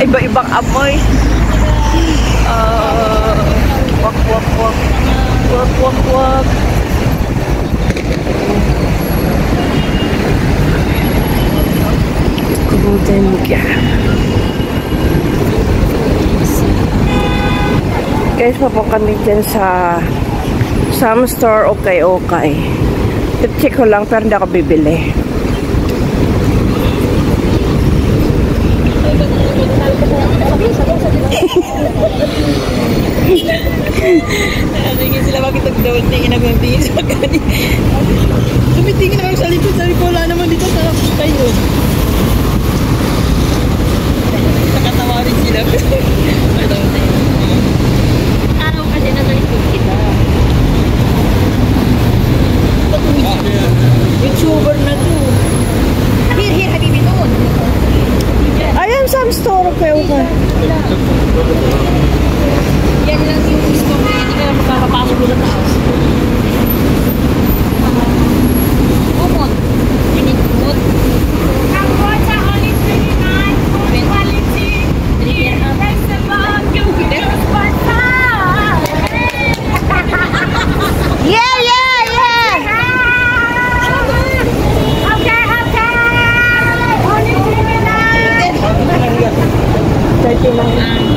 Iba-ibang amoy. Wak, wak, wak. Wak, wak, wak. Golden Gap. Guys, papo kami dyan sa Sam Store, okay. Check ko lang, pero hindi ako bibili. Tingin sila bakit tingin nagmabingin sa kanya. Tumitingin naman sa likod. Sabi ko, wala naman dito sa kayo. Nakatawa rin sila. Araw kasi nasa likod kita. YouTuber na to. Here, habibi doon. Ayan, Sam Store, okay. Yan lang yung gusto mo. Hindi ka na makakapasok doon sa taas. Umot. Pinigmut. Ang kotsa, only 29. Quality. Price the bag. Yung bilis pata. Yeah! Okay. Only 39. 39.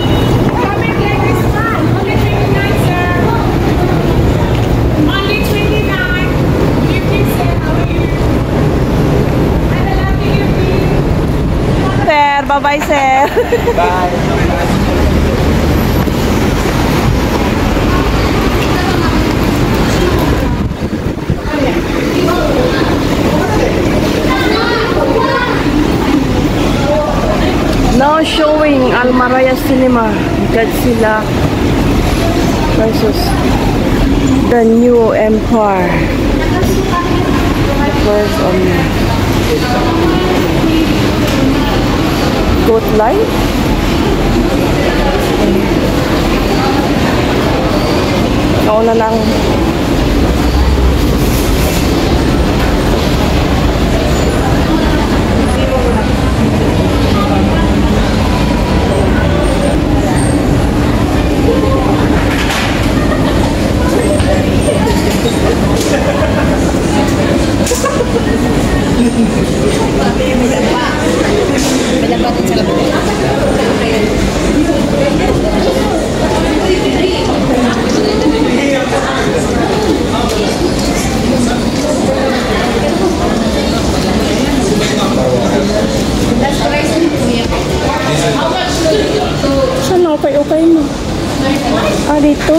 Bye-bye, sir. Bye. Now showing Almaraya Cinema, Godzilla versus the New Empire. First on Goat Life. Nauna lang. Saan okay mo? Ah, dito.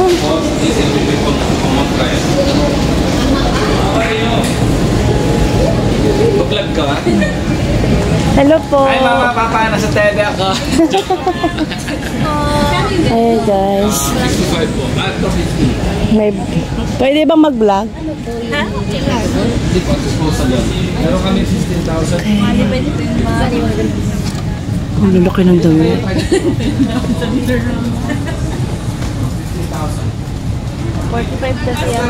Mag-vlog ka ba? Hello po. Ay, mama, papa, nasa TV ako. Hey guys. 65 po. May, pwede bang mag-vlog? Ha? Hindi po, disposal yan. Meron kami 16,000. Ang lalaki ng dami. 45 kasi yan.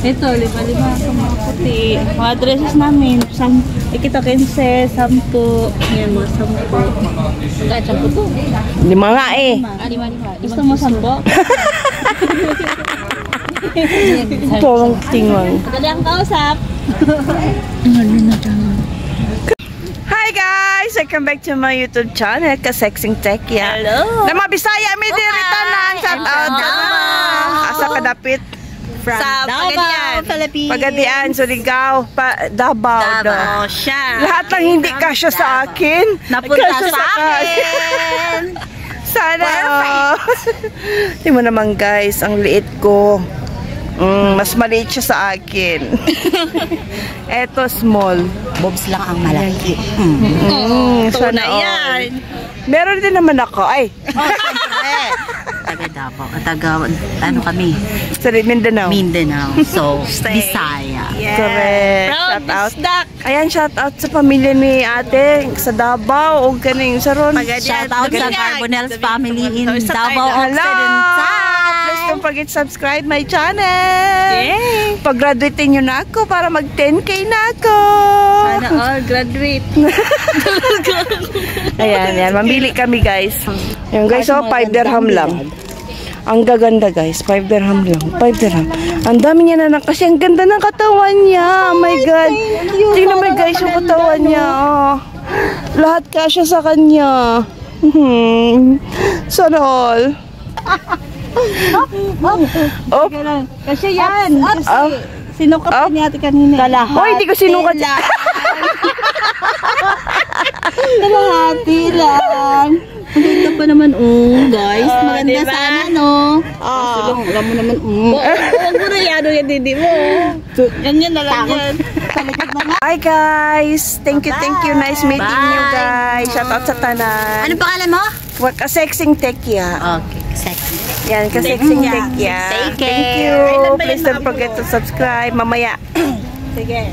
Ito, lima-lima sa mga puti. Mga dresses namin. Ikita 15, 10. Yan, mga 10. Kahit 10 to. 5 nga eh. Gusto mo 10? Ito ang tingon. Madali ang kausap. Hi guys! Welcome back to my YouTube channel, Kasexing Tech yan. Hello! Na mga Bisaya, may diritanan. Shout out! Asa kadapit? From Davao, Philippines. Pagadian, Surigao, Davao. Davao siya. Lahat ng hindi kasya sa akin. Napunta kasya sa akin. Sana. Tingnan mo naman guys, ang liit ko. Mas maliit siya sa akin. Eto small. Bobs lang ang malaki. Sana yan. Meron din naman ako. Ay. Taga Davao. Ano kami? Sa Mindanao. Mindanao. So, Bisaya. Yes. Correct. Shout out. Ayan, shout out sa pamilya ni ate sa Davao. O ganing sa ron. Shout out sa Carbonell's family in Davao Hello. Occidental. don't forget to subscribe my channel. Yay! Pag-graduate nyo na ako para mag 10K na ako. Sana all graduate. Ayan. Mamili kami guys. Ayan guys, 5 dirham lang. Ang gaganda guys, 5 dirham lang. 5 dirham. Ang dami niya na kasi ang ganda ng katawan niya. Oh my God. Tingnan mo guys yung katawan niya. Oh. Lahat kasya sa kanya. Sana all. Oh. Kasi yan. Kasi sinukat ka niya ate kanina. Hoy, hindi ko sinukat. Kalahati lang. Maganda pa naman, guys. Maganda diba? Sana, no? Alam mo naman, huwag mo na yan, yan, hindi mo. Ganyan na lang yan. Hi, guys. Thank you. Nice meeting you, guys. Shout out sa tanan. Ano pangalan mo? Kasexing Tekya. Okay, sexy. Yan, Kasexing Tekya. Take care. Thank you. Please don't forget to subscribe. Mamaya. Sige.